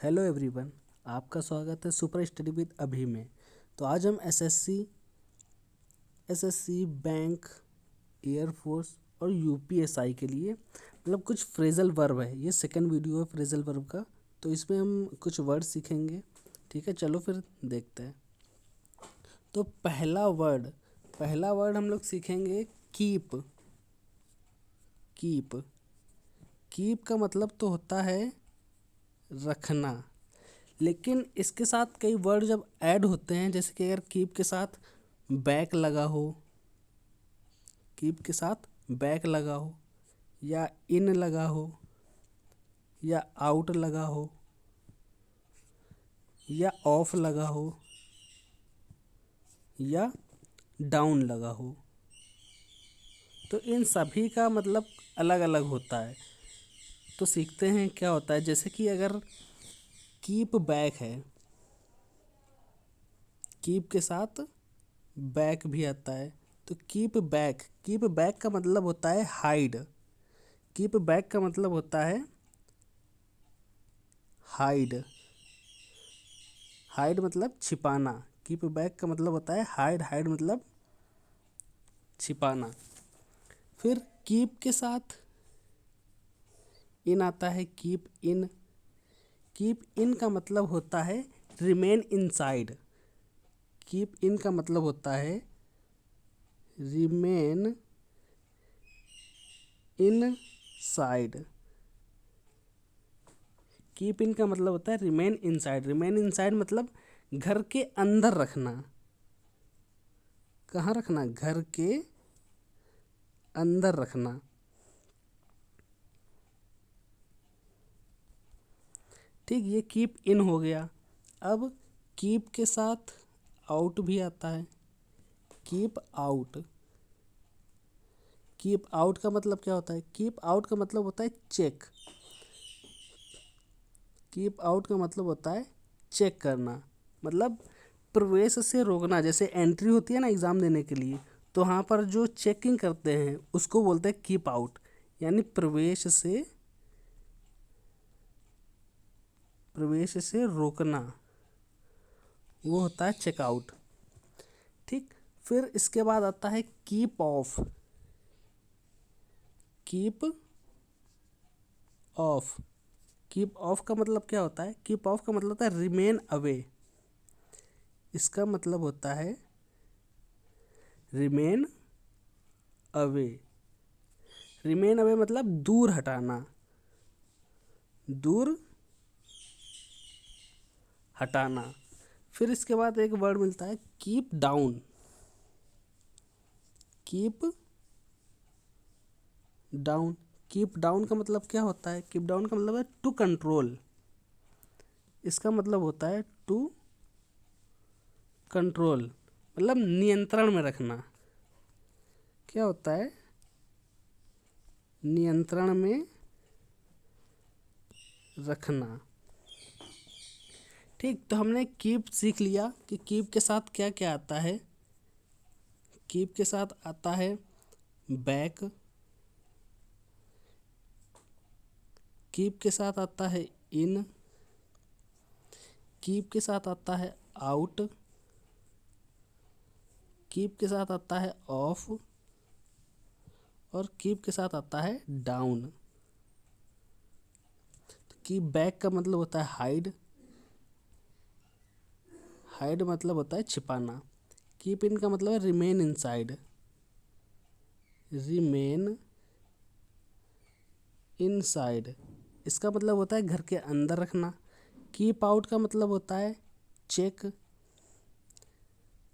Hello everyone, आपका स्वागत है सुपर स्टडी विद अभी में। तो आज हम एसएससी बैंक, एयरफोर्स और यूपीएसआई के लिए मतलब कुछ फ्रेजल वर्ब है। ये सेकंड वीडियो है फ्रेजल वर्ब का। तो इसमें हम कुछ वर्ड सीखेंगे। ठीक है, चलो फिर देखते हैं। तो पहला वर्ड हम लोग सीखेंगे कीप। कीप कीप का मतलब तो होता है रखना, लेकिन इसके साथ कई वर्ड जब ऐड होते हैं, जैसे कि अगर कीप के साथ बैक लगा हो, कीप के साथ बैक लगा हो, या इन लगा हो, या आउट लगा हो, या ऑफ लगा हो, या डाउन लगा हो, तो इन सभी का मतलब अलग अलग होता है। तो सीखते हैं क्या होता है। जैसे कि अगर कीप बैक है, कीप के साथ बैक भी आता है, तो कीप बैक का मतलब होता है हाइड। कीप बैक का मतलब होता है हाइड। हाइड मतलब छिपाना। कीप बैक का मतलब होता है हाइड। हाइड मतलब छिपाना। फिर कीप के साथ इन आता है, कीप इन। कीप इन का मतलब होता है रिमेन इनसाइड। कीप इन का मतलब होता है remain in side. Keep in का मतलब होता है रिमेन इनसाइड। रिमेन इनसाइड मतलब घर के अंदर रखना। कहाँ रखना? घर के अंदर रखना। ठीक, ये कीप इन हो गया। अब कीप के साथ आउट भी आता है, कीप आउट। कीप आउट का मतलब क्या होता है? कीप आउट का मतलब होता है चेक। कीप आउट का मतलब होता है चेक करना, मतलब प्रवेश से रोकना। जैसे एंट्री होती है ना एग्ज़ाम देने के लिए, तो वहाँ पर जो चेकिंग करते हैं उसको बोलते हैं कीप आउट, यानी प्रवेश से रोकना, वो होता है चेकआउट। ठीक, फिर इसके बाद आता है keep of. Keep of keep of का मतलब क्या होता है? कीप ऑफ का मतलब होता है रिमेन अवे। इसका मतलब होता है रिमेन अवे। रिमेन अवे मतलब दूर हटाना, दूर हटाना। फिर इसके बाद एक वर्ड मिलता है keep down. Keep down keep down का मतलब क्या होता है? कीप डाउन का मतलब है टू कंट्रोल। इसका मतलब होता है टू कंट्रोल, मतलब नियंत्रण में रखना। क्या होता है? नियंत्रण में रखना। ठीक, तो हमने कीप सीख लिया कि कीप के साथ क्या क्या आता है। कीप के साथ आता है बैक। कीप के साथ आता है इन। कीप के साथ आता है आउट। कीप के साथ आता है ऑफ। और कीप के साथ आता है डाउन। तो कीप बैक का मतलब होता है हाइड। हाइड मतलब होता है छिपाना। कीप इन का मतलब है रिमेन इनसाइड। रिमेन इनसाइड इसका मतलब होता है घर के अंदर रखना। कीप आउट का मतलब होता है चेक,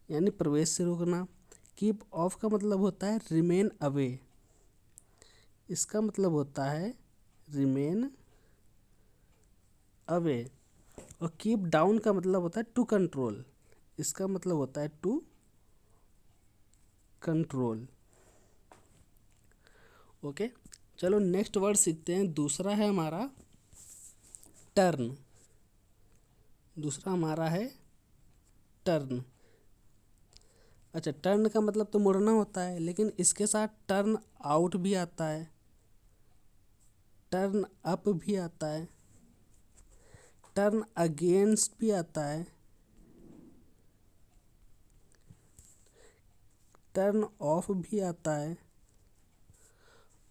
यानी प्रवेश से रोकना। कीप ऑफ का मतलब होता है रिमेन अवे। इसका मतलब होता है रिमेन अवे। और कीप डाउन का मतलब होता है टू कंट्रोल। इसका मतलब होता है टू कंट्रोल। ओके, चलो नेक्स्ट वर्ड सीखते हैं। दूसरा है हमारा टर्न। दूसरा हमारा है टर्न। अच्छा, टर्न का मतलब तो मुड़ना होता है, लेकिन इसके साथ टर्न आउट भी आता है, टर्न अप भी आता है, टर्न अगेंस्ट भी आता है, टर्न ऑफ भी आता है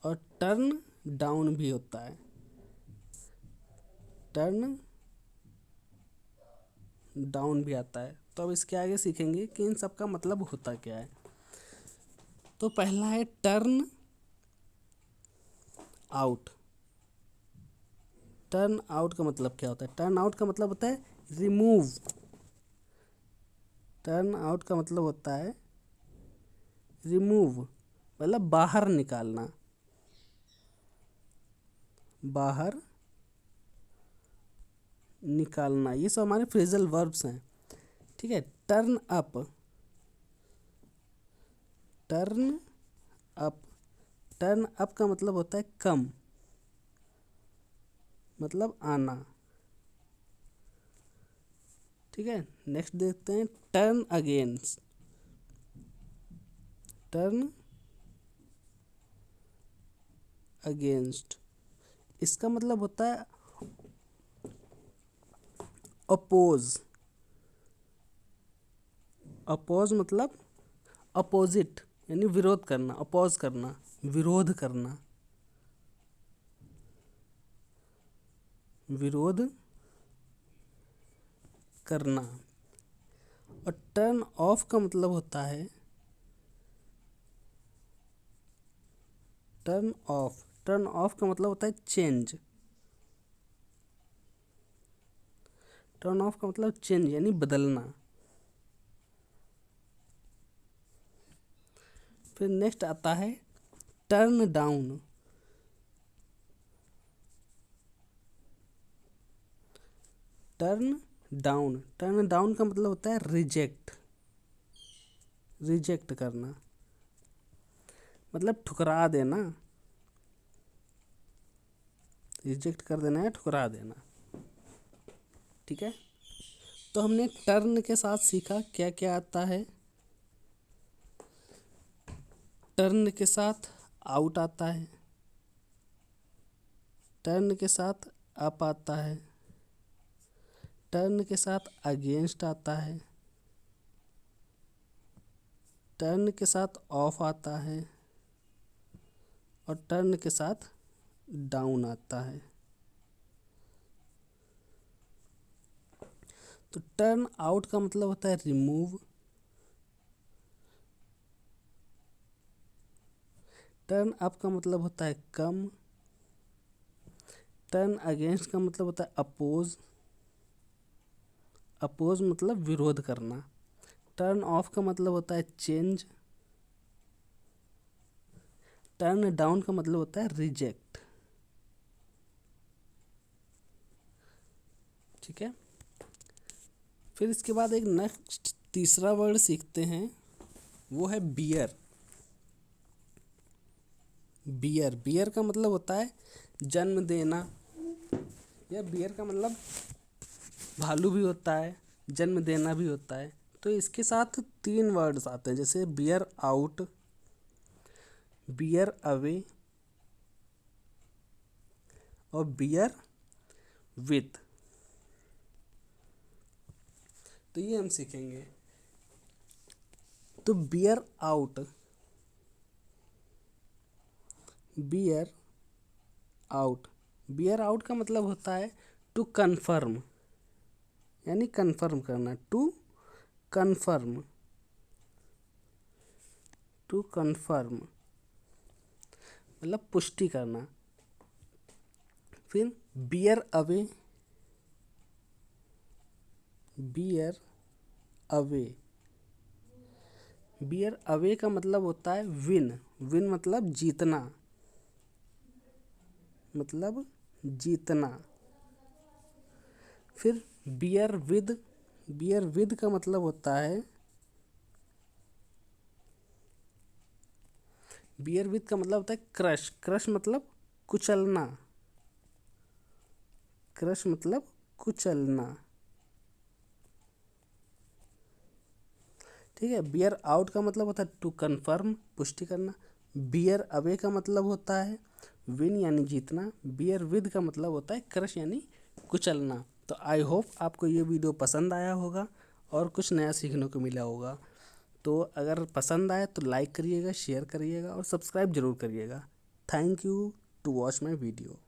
और टर्न डाउन भी होता है। टर्न डाउन भी आता है। तो अब इसके आगे सीखेंगे कि इन सब का मतलब होता क्या है। तो पहला है टर्न आउट। टर्न आउट का मतलब क्या होता है? टर्न आउट का मतलब होता है रिमूव। टर्न आउट का मतलब होता है रिमूव, मतलब बाहर निकालना, बाहर निकालना। ये सब हमारे फ्रेजल वर्ब्स हैं, ठीक है। Turn up, turn up, turn up का मतलब होता है कम, मतलब आना, ठीक है। नेक्स्ट देखते हैं टर्न अगेंस्ट। टर्न अगेंस्ट, इसका मतलब होता है अपोज। अपोज मतलब अपोजिट, यानी विरोध करना, अपोज करना, विरोध करना, विरोध करना। और टर्न ऑफ का मतलब होता है टर्न ऑफ। टर्न ऑफ का मतलब होता है चेंज। टर्न ऑफ का मतलब चेंज यानी बदलना। फिर नेक्स्ट आता है turn down. Turn down, turn down का मतलब होता है रिजेक्ट, रिजेक्ट करना, मतलब ठुकरा देना, रिजेक्ट कर देना है, ठुकरा देना, ठीक है। तो हमने टर्न के साथ सीखा क्या क्या आता है। टर्न के साथ आउट आता है, टर्न के साथ अप आता है, टर्न के साथ अगेंस्ट आता है, टर्न के साथ ऑफ आता है और टर्न के साथ डाउन आता है। तो टर्न आउट का मतलब होता है रिमूव, टर्न अप का मतलब होता है कम, टर्न अगेंस्ट का मतलब होता है अपोज, अपोज मतलब विरोध करना, टर्न ऑफ का मतलब होता है चेंज, टर्न डाउन का मतलब होता है रिजेक्ट, ठीक है। फिर इसके बाद एक नेक्स्ट तीसरा वर्ड सीखते हैं, वो है बियर। बियर, बियर का मतलब होता है जन्म देना, या बियर का मतलब भालू भी होता है, जन्म देना भी होता है। तो इसके साथ तीन वर्ड्स आते हैं, जैसे बियर आउट, बियर अवे और बियर विथ। तो ये हम सीखेंगे। तो beer out, beer out, beer out का मतलब होता है टू कन्फर्म, यानी कन्फर्म करना, टू कन्फर्म, टू कन्फर्म मतलब पुष्टि करना। फिर bear away, bear away, bear away का मतलब होता है विन, विन मतलब जीतना, मतलब जीतना। फिर बियर विद, बियर विद का मतलब होता है, बियर विद का मतलब होता है क्रश, क्रश मतलब कुचलना, क्रश मतलब कुचलना, ठीक है। बियर आउट का मतलब होता है टू कन्फर्म, पुष्टि करना। बियर अवे का मतलब होता है विन यानी जीतना। बियर विद का मतलब होता है क्रश यानी कुचलना। तो आई होप आपको ये वीडियो पसंद आया होगा और कुछ नया सीखने को मिला होगा। तो अगर पसंद आए तो लाइक करिएगा, शेयर करिएगा और सब्सक्राइब ज़रूर करिएगा। Thank you to watch my video.